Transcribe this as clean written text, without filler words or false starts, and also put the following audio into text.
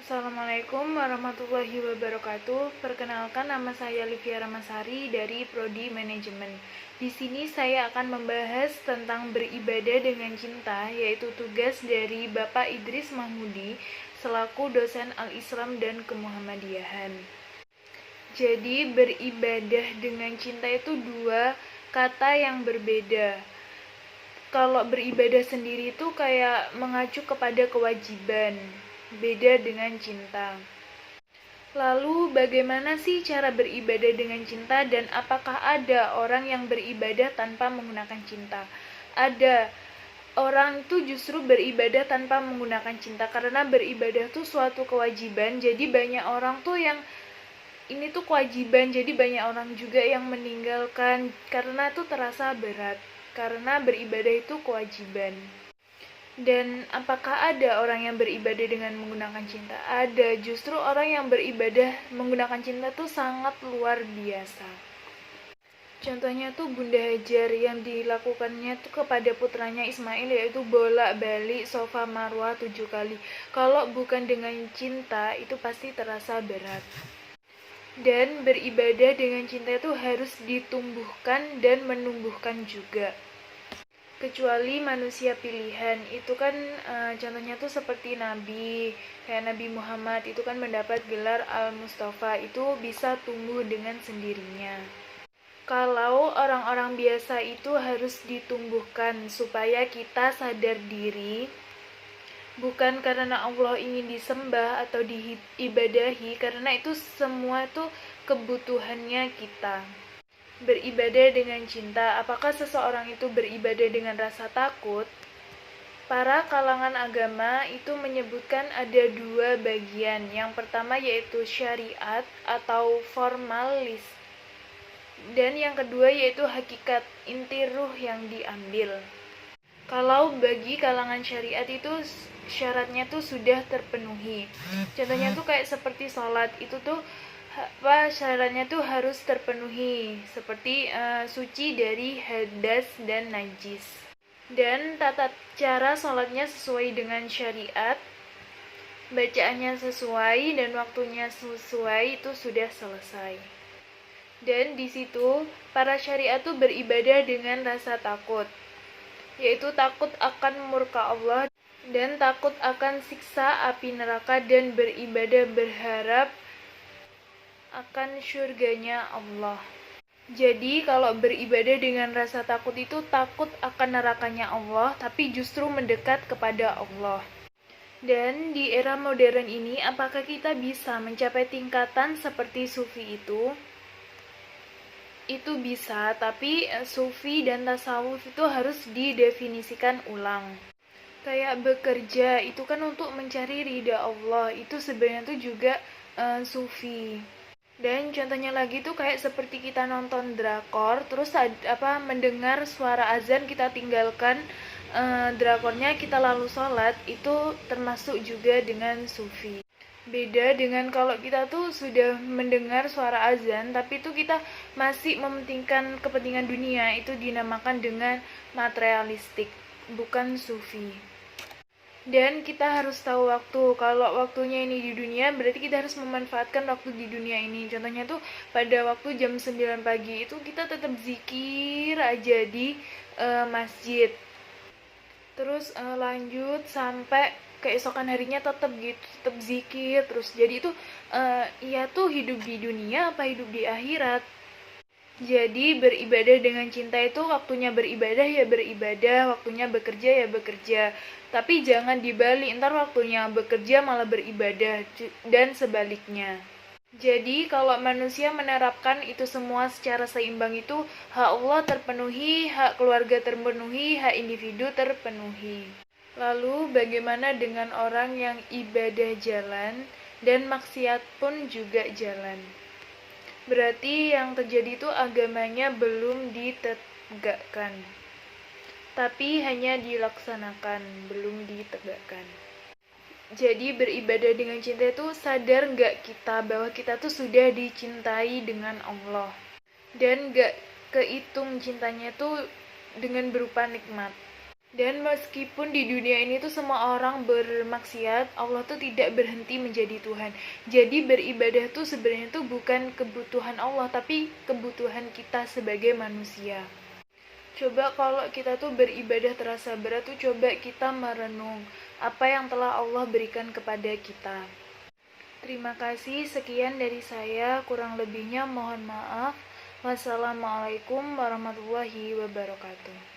Assalamualaikum warahmatullahi wabarakatuh. Perkenalkan, nama saya Livia Ramasari dari Prodi Manajemen. Di sini saya akan membahas tentang beribadah dengan cinta, yaitu tugas dari Bapak Idris Mahmudi selaku dosen Al-Islam dan Kemuhammadiyahan. Jadi, beribadah dengan cinta itu dua kata yang berbeda. Kalau beribadah sendiri itu kayak mengacu kepada kewajiban, beda dengan cinta. Lalu bagaimana sih cara beribadah dengan cinta, dan apakah ada orang yang beribadah tanpa menggunakan cinta? Ada. Orang itu justru beribadah tanpa menggunakan cinta karena beribadah itu suatu kewajiban. Jadi banyak orang tuh yang ini tuh kewajiban, jadi banyak orang juga yang meninggalkan karena itu terasa berat, karena beribadah itu kewajiban. Dan apakah ada orang yang beribadah dengan menggunakan cinta? Ada. Justru orang yang beribadah menggunakan cinta tuh sangat luar biasa. Contohnya tuh Bunda Hajar yang dilakukannya tuh kepada putranya Ismail, yaitu bolak-balik Safa Marwah 7 kali. Kalau bukan dengan cinta, itu pasti terasa berat. Dan beribadah dengan cinta itu harus ditumbuhkan dan menumbuhkan juga. Kecuali manusia pilihan, itu kan contohnya tuh seperti Nabi, kayak Nabi Muhammad itu kan mendapat gelar Al-Mustafa, itu bisa tumbuh dengan sendirinya. Kalau orang-orang biasa itu harus ditumbuhkan supaya kita sadar diri, bukan karena Allah ingin disembah atau diibadahi, karena itu semua itu kebutuhannya kita. Beribadah dengan cinta. Apakah seseorang itu beribadah dengan rasa takut? Para kalangan agama itu menyebutkan ada dua bagian. Yang pertama yaitu syariat atau formalis. Dan yang kedua yaitu hakikat, inti ruh yang diambil. Kalau bagi kalangan syariat itu syaratnya tuh sudah terpenuhi. Contohnya tuh kayak seperti sholat, itu tuh syaratnya tuh harus terpenuhi, seperti suci dari hadas dan najis. Dan tata cara sholatnya sesuai dengan syariat, bacaannya sesuai dan waktunya sesuai, itu sudah selesai. Dan di situ para syariat tuh beribadah dengan rasa takut, yaitu takut akan murka Allah dan takut akan siksa api neraka, dan beribadah berharap akan syurganya Allah. Jadi kalau beribadah dengan rasa takut itu takut akan nerakanya Allah, tapi justru mendekat kepada Allah. Dan di era modern ini, apakah kita bisa mencapai tingkatan seperti sufi itu? Itu bisa, tapi sufi dan tasawuf itu harus didefinisikan ulang. Kayak bekerja itu kan untuk mencari ridha Allah, itu sebenarnya tuh juga sufi. Dan contohnya lagi tuh kayak seperti kita nonton drakor, terus mendengar suara azan kita tinggalkan drakornya, kita lalu sholat, itu termasuk juga dengan sufi. Beda dengan kalau kita tuh sudah mendengar suara azan, tapi itu kita masih mementingkan kepentingan dunia, itu dinamakan dengan materialistik, bukan sufi. Dan kita harus tahu waktu. Kalau waktunya ini di dunia, berarti kita harus memanfaatkan waktu di dunia ini. Contohnya tuh pada waktu jam 9 pagi itu kita tetap zikir aja di masjid. Terus lanjut sampai keesokan harinya tetap gitu, tetap zikir terus. Jadi itu ya tuh hidup di dunia apa hidup di akhirat. Jadi beribadah dengan cinta itu waktunya beribadah ya beribadah, waktunya bekerja ya bekerja. Tapi jangan dibalik, ntar waktunya bekerja malah beribadah, dan sebaliknya. Jadi kalau manusia menerapkan itu semua secara seimbang, itu hak Allah terpenuhi, hak keluarga terpenuhi, hak individu terpenuhi. Lalu bagaimana dengan orang yang ibadah jalan dan maksiat pun juga jalan? Berarti yang terjadi itu agamanya belum ditegakkan, tapi hanya dilaksanakan, belum ditegakkan. Jadi beribadah dengan cinta itu sadar gak kita bahwa kita tuh sudah dicintai dengan Allah, dan gak kehitung cintanya tuh dengan berupa nikmat. Dan meskipun di dunia ini tuh semua orang bermaksiat, Allah tuh tidak berhenti menjadi Tuhan. Jadi beribadah tuh sebenarnya tuh bukan kebutuhan Allah, tapi kebutuhan kita sebagai manusia. Coba kalau kita tuh beribadah terasa berat tuh coba kita merenung apa yang telah Allah berikan kepada kita. Terima kasih, sekian dari saya, kurang lebihnya mohon maaf. Wassalamualaikum warahmatullahi wabarakatuh.